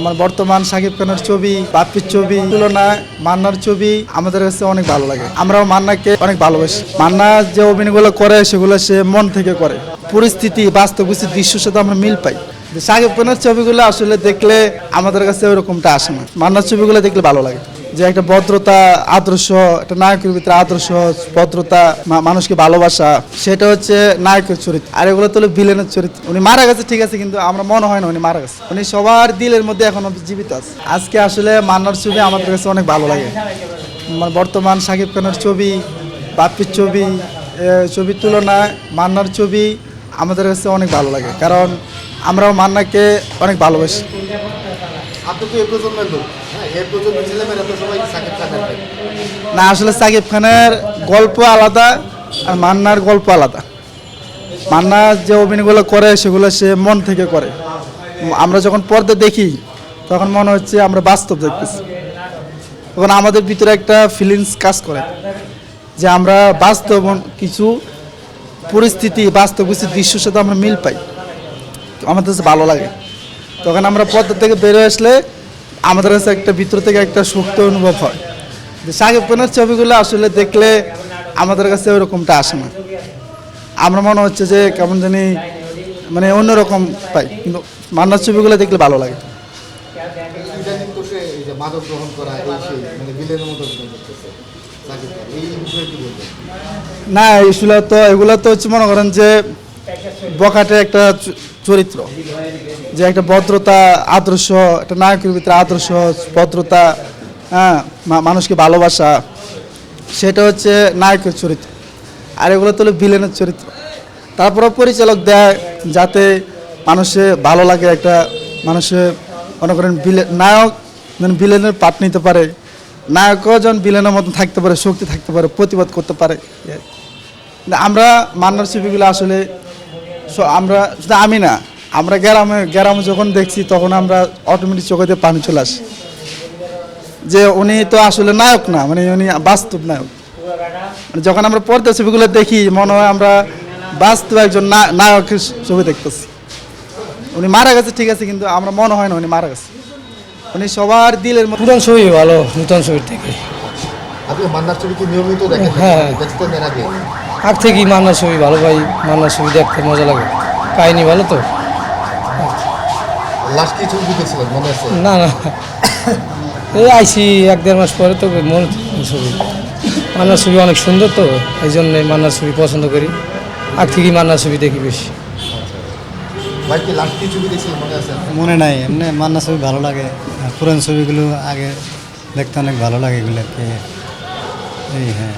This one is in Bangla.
আমার বর্তমান শাকিব খানের ছবি, বাপ্পির ছবি তুলনায় মান্নার ছবি আমাদের কাছে অনেক ভালো লাগে। আমরাও মান্নাকে অনেক ভালোবাসি। মান্না যে অভিনয়গুলো করে সেগুলো সে মন থেকে করে, পরিস্থিতি বাস্তব কিছু দৃশ্যের সাথে আমরা মিল পাই। শাকিব খানের ছবিগুলো আসলে দেখলে আমাদের কাছে ওরকমটা আসে না। মান্নার ছবিগুলো দেখলে ভালো লাগে, যে একটা ভদ্রতা, আদর্শ, একটা নায়কের ভিতরে আদর্শ, ভদ্রতা, মানুষকে ভালোবাসা, সেটা হচ্ছে নায়কের চরিত্র। আর এগুলো তো ভিলেনের চরিত্র। উনি মারা গেছে ঠিক আছে, কিন্তু আমরা মনে হয় না উনি মারা গেছে। উনি সবার দিলের মধ্যে এখনো জীবিত আছে। আজকে আসলে মান্নার ছবি আমাদের কাছে অনেক ভালো লাগে। বর্তমান শাকিব খানের ছবি, বাপ্পির ছবি, ছবির তুলনায় মান্নার ছবি আমাদের কাছে অনেক ভালো লাগে, কারণ আমরাও মান্নাকে অনেক ভালোবাসি। আপনি তো এই প্রজন্মের লোক, হ্যাঁ, এই প্রজন্মের ছেলেমেয়েরা তো সবাই শাকিব খানের fan। না, আসলে শাকিব খানের গল্প আলাদা আর মান্নার গল্প আলাদা। মান্না যে অভিনয়গুলো করে সেগুলো সে মন থেকে করে। আমরা যখন পর্দা দেখি তখন মনে হচ্ছে আমরা বাস্তব দেখতেছি, তখন আমাদের ভিতরে একটা ফিলিংস কাজ করে যে আমরা বাস্তব কিছু পরিস্থিতি, বাস্তব কিছু দৃশ্যের সাথে আমরা মিল পাই, আমাদের কাছে ভালো লাগে। তখন আমরা পর্দা থেকে বেরোয় আসলে আমাদের কাছে একটা ভিতর থেকে একটা শক্তি অনুভব হয়। যে শাকিব খানের ছবিগুলো আসলে দেখলে আমাদের কাছে ওরকমটা আসে না। আমরা মনে হচ্ছে যে কেমন জানি মানে অন্যরকম পাই, কিন্তু মান্নার ছবিগুলো দেখলে ভালো লাগে। ইদানিং তো সে এই যে মাদক গ্রহণ করা, এই সেই মানে বিলেনের মতো অভিনয় করতেছে শাকিব খান, এই বিষয়ে কি বলবেন? না, এগুলো তো হচ্ছে মনে করেন যে বখাটে একটা চরিত্র, যে একটা ভদ্রতা, আদর্শ, একটা নায়কের ভিতরে আদর্শ, ভদ্রতা, হ্যাঁ, মানুষকে ভালোবাসা, সেটা হচ্ছে নায়কের চরিত্র। আর এগুলো তো ভিলেনের চরিত্র। তারপরে পরিচালক দেয় যাতে মানুষের ভালো লাগে, একটা মানুষের মনে করেন নায়ক যেন ভিলেনের পাঠ নিতে পারে, নায়কও যেন ভিলেনের মতন থাকতে পারে, শক্তি থাকতে পারে, প্রতিবাদ করতে পারে। আমরা মান্নার ছবিগুলো আসলে আমরা শুধু আমি না, আমরা গ্রামে যখন দেখছি তখন আমরা অটোমেটিক চোখেতে পানি চলে আসে যে উনি তো আসলে নায়ক না, মানে উনি বাস্তব নায়ক। মানে যখন আমরা পর্দা ছবিগুলো দেখি মনে হয় আমরা বাস্তব একজন নায়কের ছবি দেখতেছি। উনি মারা গেছে ঠিক আছে, কিন্তু আমরা মনে হয় না উনি মারা গেছে। উনি সবার দিলের মধ্যে। পুরান ছবি ভালো, নতুন ছবির থেকে। আপনি মান্নার ছবি কি নিয়মিত দেখেন? হ্যাঁ, দেখতেন এর আগে? আগ থেকেই মান্নার ছবি ভালো পাই, মান্নার ছবি দেখতে মজা লাগে, কাহিনি ভালো তো। লাস্ট কি ছবি দেখেছিলেন মনে আছে? না না, এই আইসি 1-1.5 মাস পরে তো মনে ছবি। মান্নার ছবি অনেক সুন্দর তো, এই জন্যে মান্নার ছবি পছন্দ করি, আগ থেকেই মান্নার ছবি দেখি বেশি। ভাই কি লাস্ট কি ছবি দেখছিলেন মনে আছে? মনে নাই, এমনি মান্না ছবি ভালো লাগে। আর পুরান ছবিগুলো আগে দেখতে অনেক ভালো লাগে, এগুলো এই হ্যাঁ।